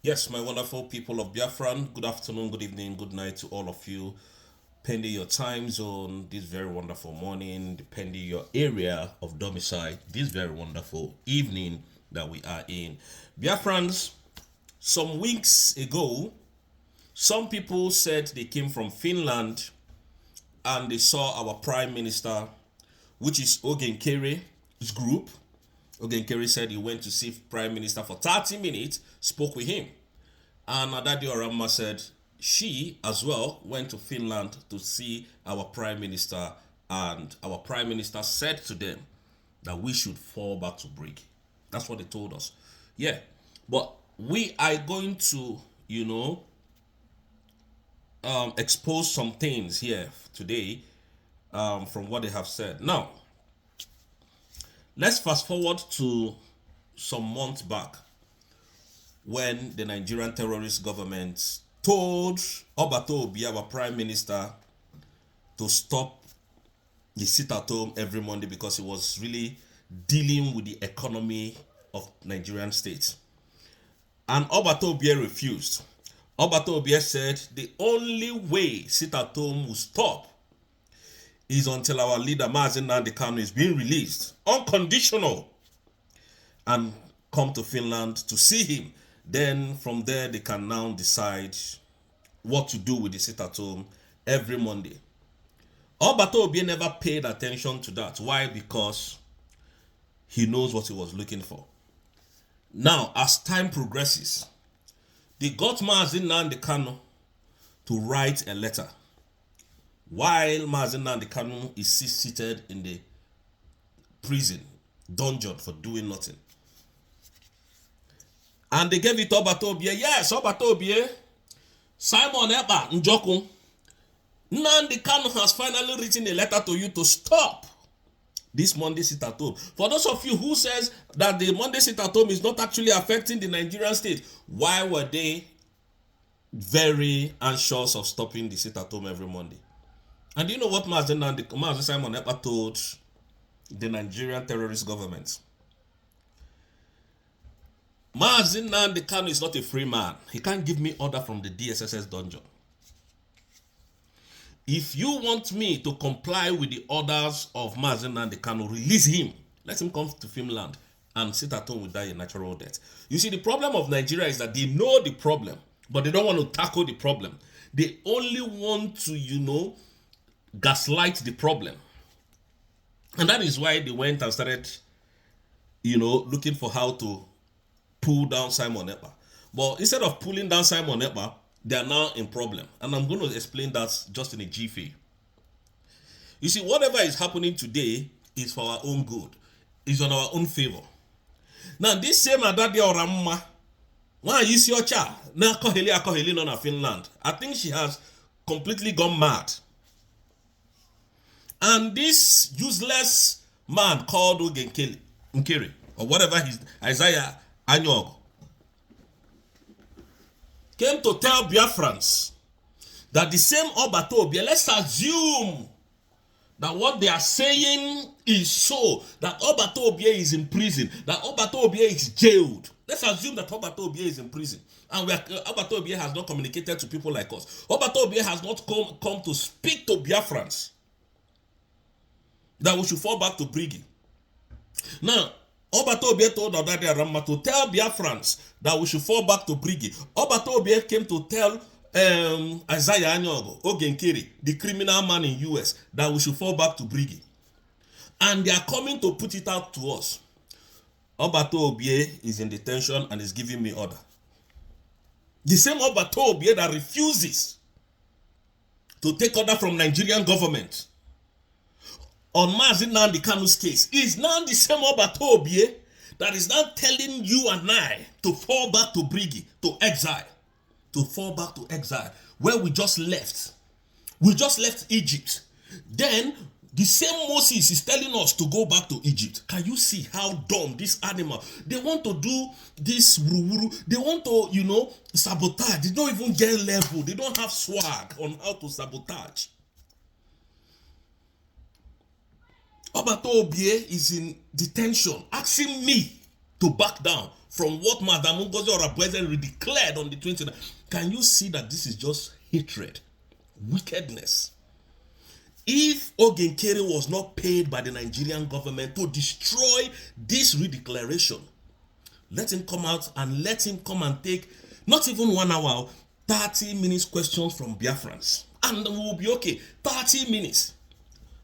Yes, my wonderful people of Biafran, good afternoon, good evening, good night to all of you, pending your time zone this very wonderful morning, depending your area of domicile this very wonderful evening that we are in. Biafrans, some weeks ago, some people said they came from Finland and they saw our Prime Minister, which is Ogen Kere's group. Ogen Kere said he went to see Prime Minister for 30 minutes, spoke with him. And Adadi Orama said she as well went to Finland to see our Prime Minister, and our Prime Minister said to them that we should fall back to BRIC. That's what they told us. Yeah. But we are going to, expose some things here today from what they have said. Now, let's fast forward to some months back when the Nigerian terrorist government told Obato Obi, our prime minister, to stop the sit-at-home every Monday because he was really dealing with the economy of Nigerian states. And Obato Obi refused. Obato Obi said the only way sit-at-home will stop is until our leader Mazi Nnamdi Kanu is being released, unconditional, and come to Finland to see him. Then from there they can now decide what to do with the sit-at-home every Monday. Obato Obi never paid attention to that. Why? Because he knows what he was looking for. Now, as time progresses, they got Mazi Nnamdi Kanu to write a letter while Mazi Nnamdi Kanu is seated in the prison dungeon for doing nothing. And they gave it to Obato Obi. Yes, Obato Obi. Simon Ekpa Njoku. Nnamdi Kanu has finally written a letter to you to stop this Monday sit-at-home. For those of you who says that the Monday sit-at-home is not actually affecting the Nigerian state, why were they very anxious of stopping the sit-at-home every Monday? And do you know what Mazi Simon Ekpa told the Nigerian terrorist government? Mazi Nnamdi Kanu is not a free man. He can't give me order from the DSSS dungeon. If you want me to comply with the orders of Mazi Nnamdi Kanu, release him. Let him come to Finland and sit at home with die a natural death. You see, the problem of Nigeria is that they know the problem, but they don't want to tackle the problem. They only want to, gaslight the problem. And that is why they went and started, looking for how to pull down Simon Ekpa. But instead of pulling down Simon Ekpa, they are now in problem. And I'm going to explain that just in a jiffy. You see, whatever is happening today is for our own good. It's on our own favor. Now, this same Adadi Oramma, why is your child? Now, Koheli Nona Finland. I think she has completely gone mad. And this useless man called Ogen Kere, or whatever his Isaiah Anyog, came to tell Biafrans that the same Obato Obi, let's assume that what they are saying is so, that Obato Obi is in prison, that Obato Obi is jailed. Let's assume that Obato Obi is in prison. And Obato Obi has not communicated to people like us. Obato Obi has not come to speak to Biafrans that we should fall back to Brigi. Now, Obato Obi told Adadi Arama to tell Biafrans that we should fall back to Brigi. Obato Obi came to tell Isaiah Anyogo, Ogen Kere, the criminal man in US, that we should fall back to Brigi. And they are coming to put it out to us. Obato Obi is in detention and is giving me order. The same Obato Obi that refuses to take order from Nigerian government on Mazi Nnamdi Kanu's case is now the same Obato Obi that is now telling you and I to fall back to Brigi, to exile. To fall back to exile, where we just left. We just left Egypt. Then the same Moses is telling us to go back to Egypt. Can you see how dumb this animal? They want to do this wuru. They want to, sabotage. They don't even get level. They don't have swag on how to sabotage. Obato Obi is in detention, asking me to back down from what Madam Ngozi Orabueze declared on the 29th. Can you see that this is just hatred, wickedness? If Oge Nkeri was not paid by the Nigerian government to destroy this redeclaration, let him come out and let him come and take not even 1 hour, 30 minutes questions from Biafrans. And we'll be okay. 30 minutes.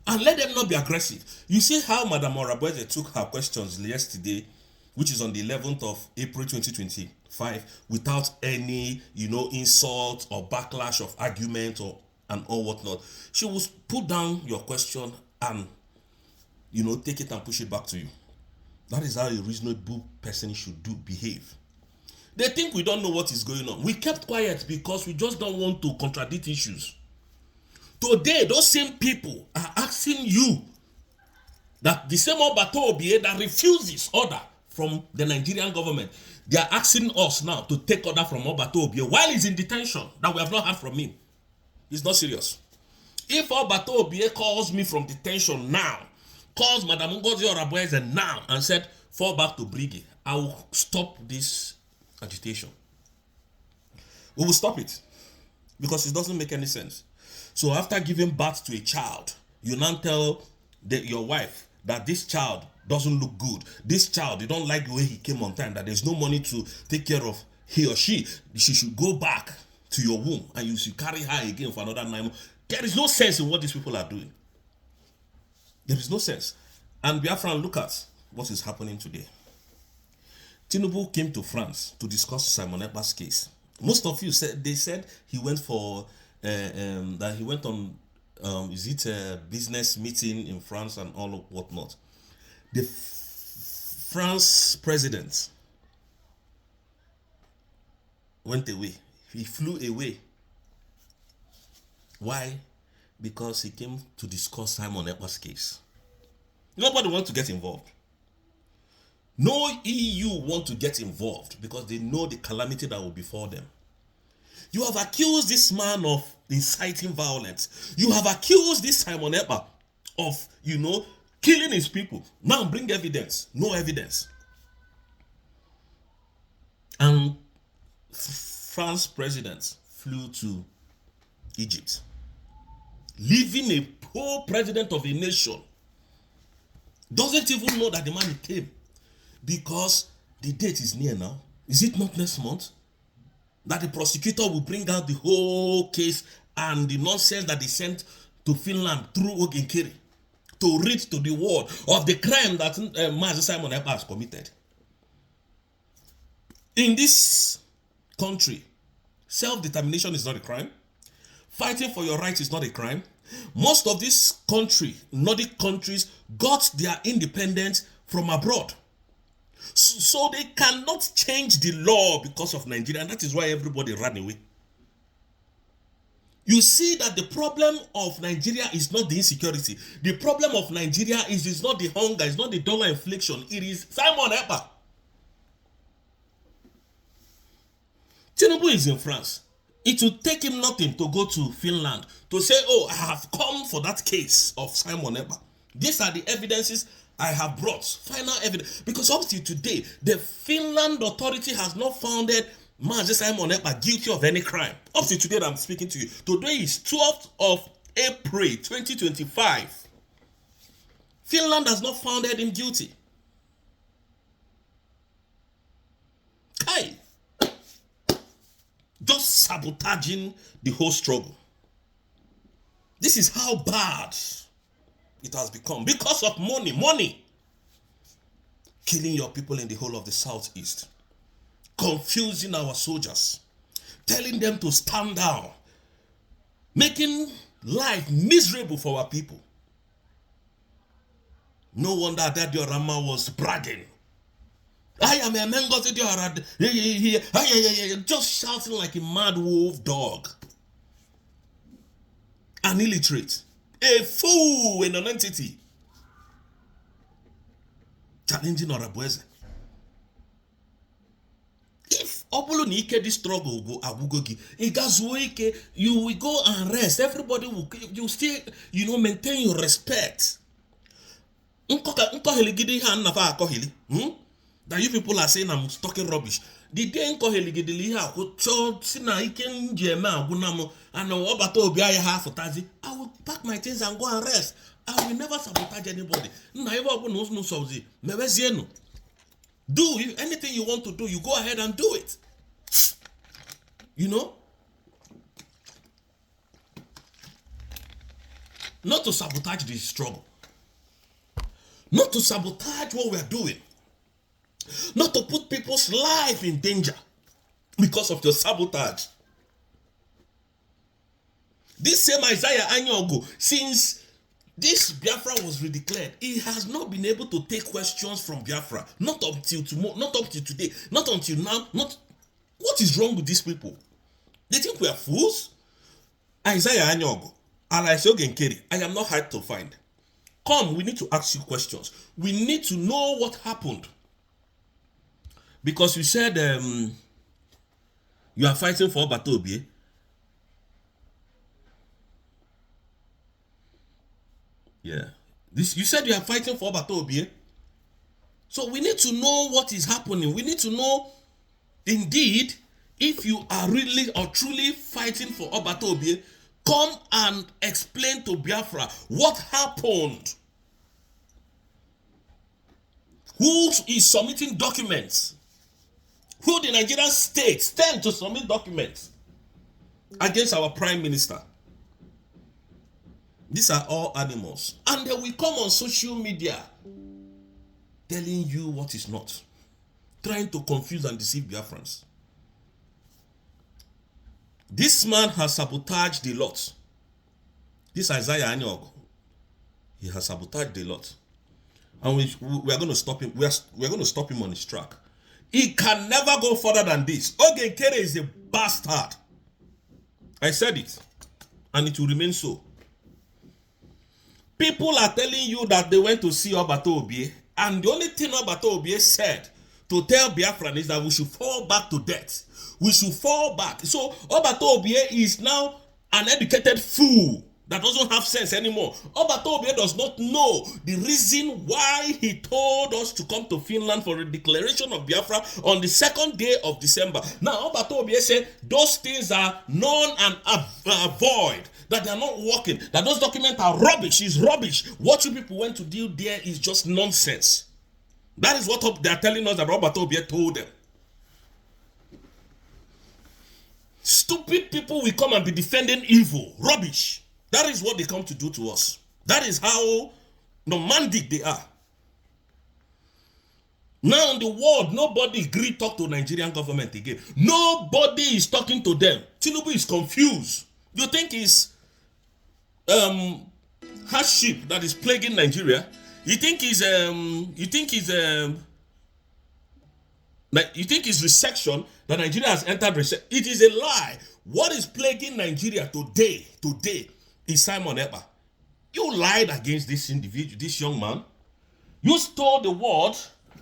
And let them not be aggressive. You see how Madam Orabueze took her questions yesterday, which is on the 11th of April 2025, without any, insult or backlash of argument and all whatnot. She will put down your question and, take it and push it back to you. That is how a reasonable person should behave. They think we don't know what is going on. We kept quiet because we just don't want to contradict issues. Today, those same people are asking you that the same Obato Obie that refuses order from the Nigerian government, they are asking us now to take order from Obato Obie while he's in detention that we have not heard from him. It's not serious. If Obato Obie calls me from detention now, calls Madam Ngozi Orabueze now and said, fall back to Briggy, I will stop this agitation. We will stop it because it doesn't make any sense. So after giving birth to a child, you now tell your wife that this child doesn't look good. This child, you don't like the way he came on time, that there's no money to take care of he or she. She should go back to your womb and you should carry her again for another 9 months. There is no sense in what these people are doing. There is no sense. And Biafran, look at what is happening today. Tinubu came to France to discuss Simon Ekpa's case. Most of you said he went for that he went on a business meeting in France and all of whatnot. The France president went away. He flew away. Why? Because he came to discuss Simon Ekpa's case. Nobody wants to get involved. No EU want to get involved because they know the calamity that will befall them. You have accused this man of inciting violence. You have accused this Simon Ekpa of, killing his people. Now bring evidence. No evidence. And France president flew to Egypt, leaving a poor president of a nation. Doesn't even know that the man came because the date is near now. Is it not next month? That the prosecutor will bring out the whole case and the nonsense that they sent to Finland through Oge Nkeri to read to the world of the crime that Mazi Simon Ekpa has committed. In this country, self-determination is not a crime. Fighting for your rights is not a crime. Most of these Nordic countries, got their independence from abroad. So they cannot change the law because of Nigeria, and that is why everybody ran away. You see that the problem of Nigeria is not the insecurity. The problem of Nigeria is not the hunger, it's not the dollar inflation. It is Simon Ekpa. Tinubu is in France. It will take him nothing to go to Finland to say, oh, I have come for that case of Simon Ekpa. These are the evidences I have brought. Final evidence. Because up to today, the Finland authority has not founded Mazi Simon Ekpa guilty of any crime. Up to today that I'm speaking to you. Today is 12th of April 2025. Finland has not founded him guilty. Hey! Just sabotaging the whole struggle. This is how bad it has become because of money. Killing your people in the whole of the southeast. Confusing our soldiers. Telling them to stand down. Making life miserable for our people. No wonder that Diorama was bragging. I am a Ngozi Diorama. Just shouting like a mad wolf dog. An illiterate. A fool in an entity. Challenging Orabueze. If Obulu Nike this struggle go abugogi, you will go and rest. Everybody will, you still, maintain your respect. That you people are saying I'm talking rubbish. The day nko heligedeli ha so sina iken jema agunamo and obata obi aye half tazi. I will pack my things and go and rest. I will never sabotage anybody. Na ever open no sozi. Mebezienu. Do anything you want to do, you go ahead and do it. You know? Not to sabotage the struggle. Not to sabotage what we are doing. Not to put people's life in danger because of your sabotage. This same Isaiah Anyogo, since this Biafra was redeclared, he has not been able to take questions from Biafra. Not until tomorrow, not up to today, not until now. What is wrong with these people? They think we are fools? Isaiah Anyogo, Alaisio Genkeri, I am not hard to find. Come, we need to ask you questions. We need to know what happened. Because you said you are fighting for Obata Obie. Yeah. You said you are fighting for Obata Obie. So we need to know what is happening. We need to know, indeed, if you are really or truly fighting for Obata Obie, come and explain to Biafra what happened. Who is submitting documents? Who the Nigerian state stand to submit documents against our prime minister? These are all animals. And they will come on social media telling you what is not. Trying to confuse and deceive Biafrans. This man has sabotaged a lot. This Isaiah Anyogo, he has sabotaged a lot. And we are going to stop him. We are going to stop him on his track. He can never go further than this. Ogenkere is a bastard. I said it. And it will remain so. People are telling you that they went to see Obata Obie. And the only thing Obata Obie said to tell Biafran is that we should fall back to death. We should fall back. So Obata Obie is now an educated fool that doesn't have sense anymore. Obata Obie does not know the reason why he told us to come to Finland for a declaration of Biafra on the 2nd day of December. Now, Obata Obie said those things are null and void, that they are not working, that those documents are rubbish. It's rubbish. What you people went to do there is just nonsense. That is what they are telling us that Obata Obie told them. Stupid people will come and be defending evil. Rubbish. That is what they come to do to us. That is how nomadic they are. Now in the world, nobody agreed to talk to Nigerian government again. Nobody is talking to them. Tinubu is confused. You think it's hardship that is plaguing Nigeria? You think it's recession that Nigeria has entered recession? It is a lie. What is plaguing Nigeria today is Simon Ekpa. You lied against this individual, this young man. You told the world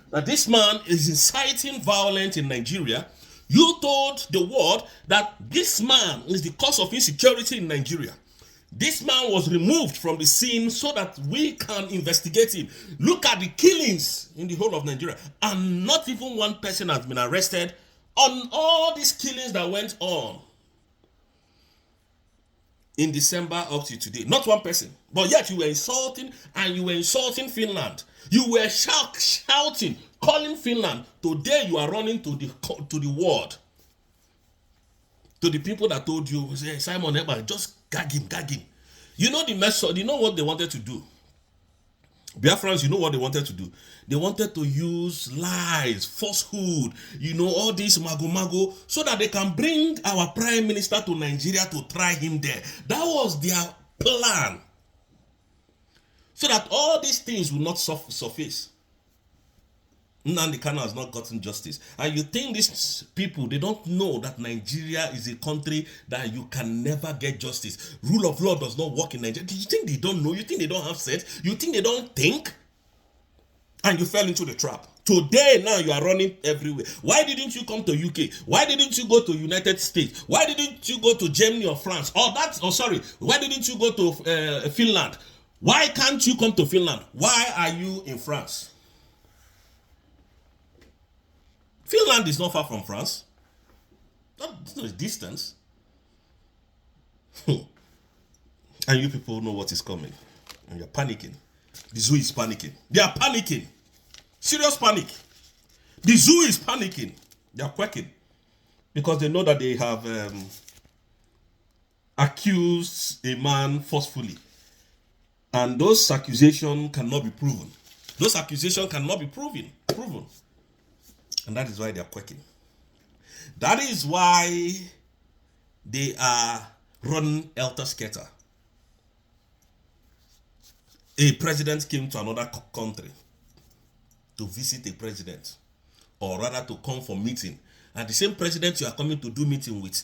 that this man is inciting violence in Nigeria. You told the world that this man is the cause of insecurity in Nigeria. This man was removed from the scene so that we can investigate him. Look at the killings in the whole of Nigeria. And not even one person has been arrested on all these killings that went on in December up to today. Not one person. But yet you were insulting, and you were insulting Finland. You were shouting, calling Finland. Today you are running to the world. To the people that told you, say, Simon Ekpa, just gag him. You know the method, you know what they wanted to do? Biafrans, you know what they wanted to do? They wanted to use lies, falsehood, all this mago, so that they can bring our prime minister to Nigeria to try him there. That was their plan. So that all these things will not surface. Nnamdi Kanu has not gotten justice. And you think these people, they don't know that Nigeria is a country that you can never get justice. Rule of law does not work in Nigeria. Do you think they don't know? You think they don't have sense? You think they don't think? And you fell into the trap. Today, now you are running everywhere. Why didn't you come to UK? Why didn't you go to United States? Why didn't you go to Germany or France? Why didn't you go to Finland? Why can't you come to Finland? Why are you in France? Finland is not far from France. That's not a distance. And you people know what is coming. And you're panicking. The zoo is panicking. They are panicking. Serious panic. The zoo is panicking. They are quacking. Because they know that they have accused a man forcefully. And those accusations cannot be proven. Those accusations cannot be proven. And that is why they are quacking. That is why they are running helter-skelter. A president came to another country to visit a president, or rather to come for meeting. And the same president you are coming to do meeting with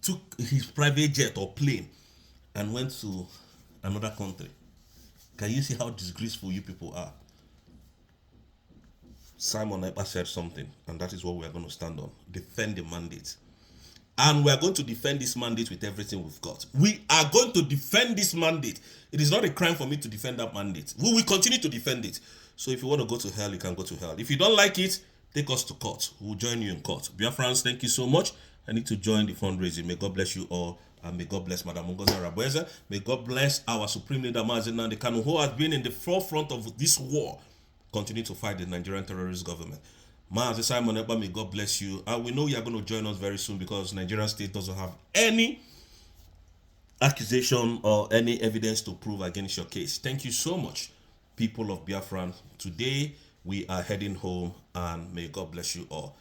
took his private jet or plane and went to another country. Can you see how disgraceful you people are? Simon Ekpa said something, and that is what we are going to stand on. Defend the mandate. And we are going to defend this mandate with everything we've got. We are going to defend this mandate. It is not a crime for me to defend that mandate. We will continue to defend it. So if you want to go to hell, you can go to hell. If you don't like it, take us to court. We'll join you in court. Biafrans, thank you so much. I need to join the fundraising. May God bless you all. And may God bless Madam Ngozi Arabweze. May God bless our Supreme Leader Mazi Nnamdi Kanu, who has been in the forefront of this war. Continue to fight the Nigerian terrorist government. Mazi Simon Ekpa, may God bless you. And we know you are going to join us very soon because Nigerian state doesn't have any accusation or any evidence to prove against your case. Thank you so much, people of Biafra. Today, we are heading home, and may God bless you all.